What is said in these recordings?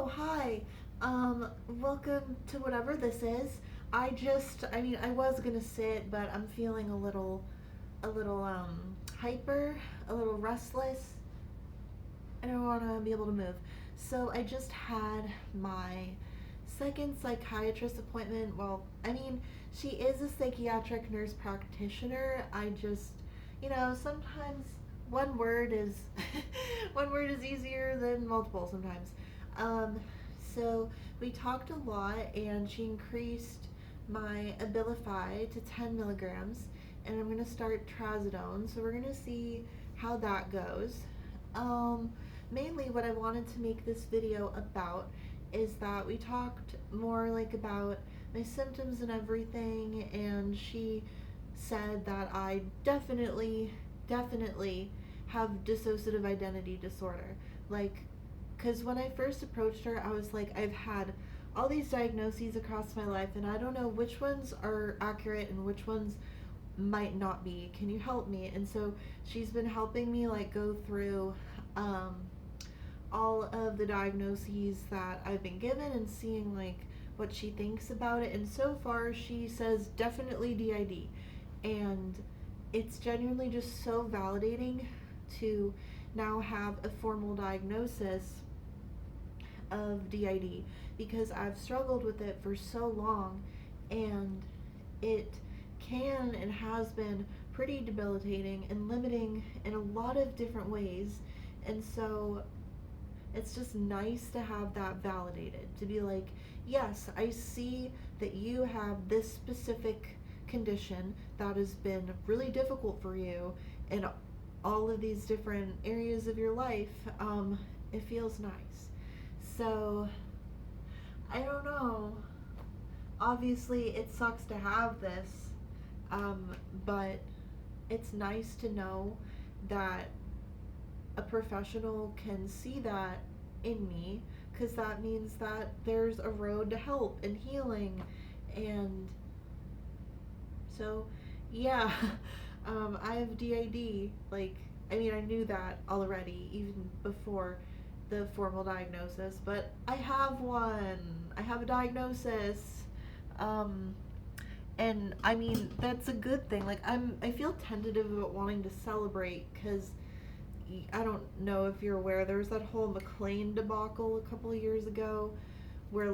Hi. Welcome to whatever this is. I was gonna sit, but I'm feeling a little hyper, a little restless. I don't want to be able to move. So I just had my second psychiatrist appointment. She is a psychiatric nurse practitioner. Sometimes one word is one word is easier than multiple sometimes. Um, so we talked a lot, and she increased my Abilify to 10 milligrams, and I'm gonna start trazodone. So we're gonna see how that goes. Um, Mainly what I wanted to make this video about is that we talked more like about my symptoms and everything, and she said that I definitely have dissociative identity disorder. Like, because when I first approached her, I was like, I've had all these diagnoses across my life, and I don't know which ones are accurate and which ones might not be. Can you help me? And so she's been helping me like go through um, all of the diagnoses that I've been given and seeing like what she thinks about it. And so far, she says definitely DID. And it's genuinely just so validating to now have a formal diagnosis of DID because I've struggled with it for so long, and it can and has been pretty debilitating and limiting in a lot of different ways. And so it's just nice to have that validated, to be like, yes, I see that you have this specific condition that has been really difficult for you in all of these different areas of your life. It feels nice. So, I don't know. Obviously, it sucks to have this, um, but it's nice to know that a professional can see that in me, because that means that there's a road to help and healing. And so, yeah, I have DID. I knew that already, even before the formal diagnosis, but I have one. I have a diagnosis. Um, and that's a good thing. I feel tentative about wanting to celebrate because I don't know if you're aware, there was that whole McLean debacle a couple of years ago where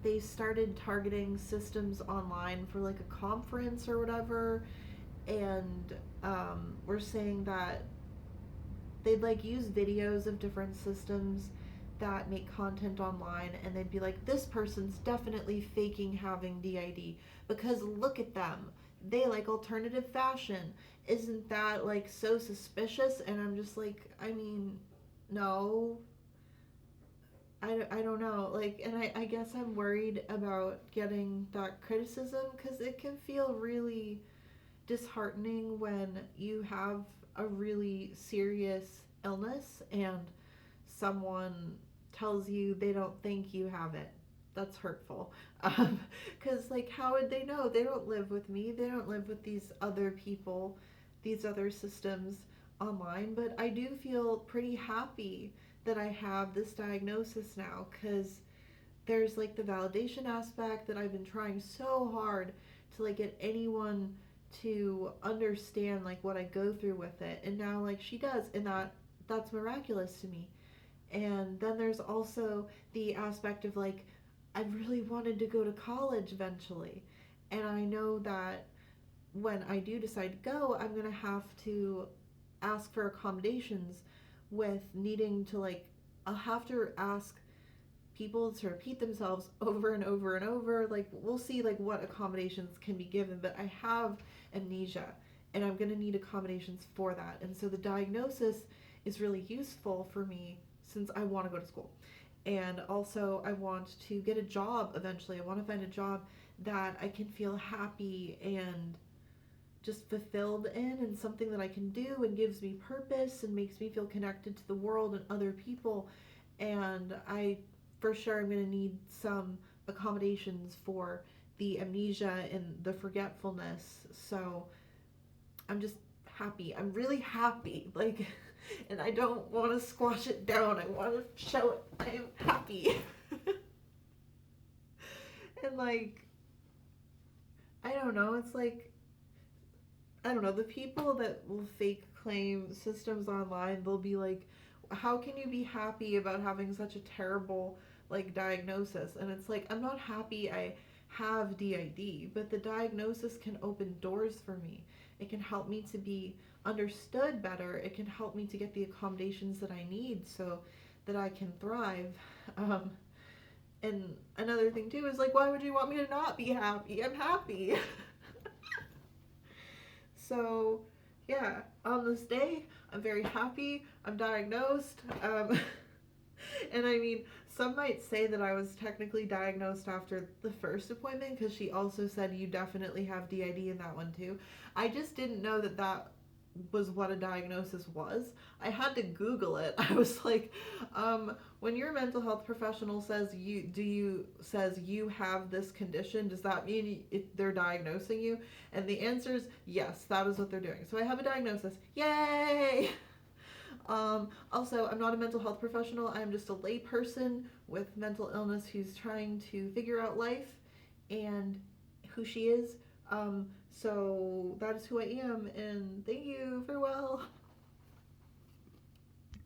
they started targeting systems online for like a conference or whatever, and we're saying that they'd like use videos of different systems that make content online, and they'd be like, this person's definitely faking having DID because look at them, they like alternative fashion, isn't that like so suspicious? And I'm just like, no, I don't know, and I guess I'm worried about getting that criticism because it can feel really disheartening when you have a really serious illness and someone tells you they don't think you have it. That's hurtful. Because, how would they know? They don't live with me, they don't live with these other people, these other systems online. But I do feel pretty happy that I have this diagnosis now because there's like the validation aspect that I've been trying so hard to like get anyone to understand like what I go through with it, and now like she does, and that's miraculous to me. And then there's also the aspect of like I've really wanted to go to college eventually, and I know that when I do decide to go, I'm going to have to ask for accommodations with needing to I'll have to ask people to repeat themselves over and over and over. Like, we'll see like what accommodations can be given, but I have amnesia and I'm going to need accommodations for that. And so the diagnosis is really useful for me since I want to go to school. And also I want to get a job eventually. I want to find a job that I can feel happy and just fulfilled in, and something that I can do and gives me purpose and makes me feel connected to the world and other people. And I for sure I'm going to need some accommodations for the amnesia and the forgetfulness. So I'm just happy. I'm really happy. Like, and I don't want to squash it down. I want to show it. I am happy. And like, I don't know. It's like, I don't know. The people that will fake claim systems online, they'll be like, how can you be happy about having such a terrible like diagnosis? And it's like, I'm not happy I have DID, but the diagnosis can open doors for me. It can help me to be understood better. It can help me to get the accommodations that I need so that I can thrive. Um, and another thing too is like, why would you want me to not be happy? I'm happy. So, yeah, on this day, I'm very happy. I'm diagnosed. And I mean, some might say that I was technically diagnosed after the first appointment because she also said you definitely have DID in that one too. I just didn't know that that was what a diagnosis was. I had to Google it. I was like, when your mental health professional says you have this condition, does that mean they're diagnosing you? And the answer is yes, that is what they're doing. So I have a diagnosis. Yay! Also, I'm not a mental health professional. I'm just a lay person with mental illness who's trying to figure out life and who she is. So that is who I am, and thank you. Farewell.